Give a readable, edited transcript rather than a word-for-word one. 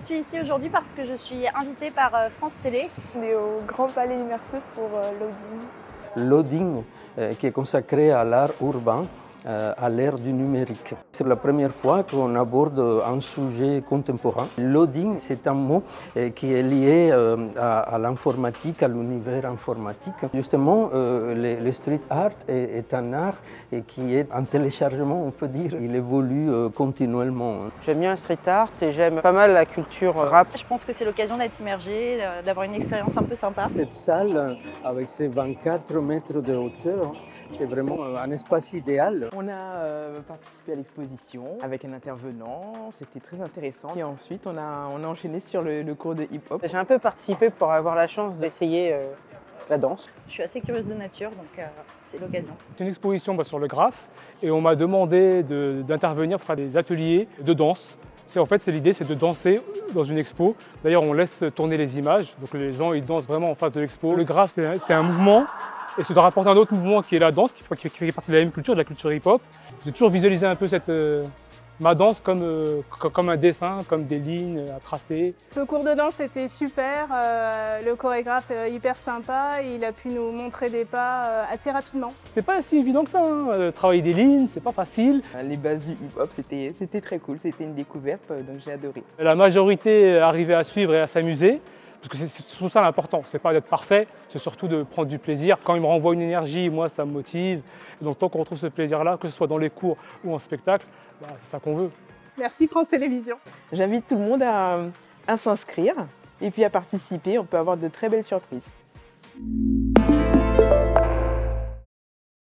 suis ici aujourd'hui parce que je suis invitée par France Télé. On est au Grand Palais Immersif pour Loading. Loading, qui est consacré à l'art urbain, à l'ère du numérique. C'est la première fois qu'on aborde un sujet contemporain. Loading, c'est un mot qui est lié à l'informatique, à l'univers informatique. Justement, le street art est un art qui est un téléchargement, on peut dire. Il évolue continuellement. J'aime bien le street art et j'aime pas mal la culture rap. Je pense que c'est l'occasion d'être immergé, d'avoir une expérience un peu sympa. Cette salle, avec ses 24 mètres de hauteur, c'est vraiment un espace idéal. On a participé à l'exposition avec un intervenant, c'était très intéressant. Et ensuite, on a enchaîné sur le cours de hip-hop. J'ai un peu participé pour avoir la chance d'essayer la danse. Je suis assez curieuse de nature, donc c'est l'occasion. C'est une exposition sur le graphe et on m'a demandé d'intervenir pour faire des ateliers de danse. En fait, l'idée, c'est de danser dans une expo. D'ailleurs, on laisse tourner les images, donc les gens ils dansent vraiment en face de l'expo. Le graphe, c'est un mouvement. Et c'est de rapporter un autre mouvement qui est la danse, qui fait partie de la même culture, de la culture hip-hop. J'ai toujours visualisé un peu ma danse comme un dessin, comme des lignes à tracer. Le cours de danse était super, le chorégraphe est hyper sympa, il a pu nous montrer des pas assez rapidement. C'était pas si évident que ça, hein. Travailler des lignes, c'est pas facile. Les bases du hip-hop, c'était très cool, c'était une découverte, donc j'ai adoré. La majorité arrivait à suivre et à s'amuser. Parce que c'est surtout ça l'important, c'est pas d'être parfait, c'est surtout de prendre du plaisir. Quand il me renvoie une énergie, moi ça me motive. Et donc tant qu'on retrouve ce plaisir-là, que ce soit dans les cours ou en spectacle, c'est ça qu'on veut. Merci France Télévisions. J'invite tout le monde à s'inscrire et puis à participer, on peut avoir de très belles surprises.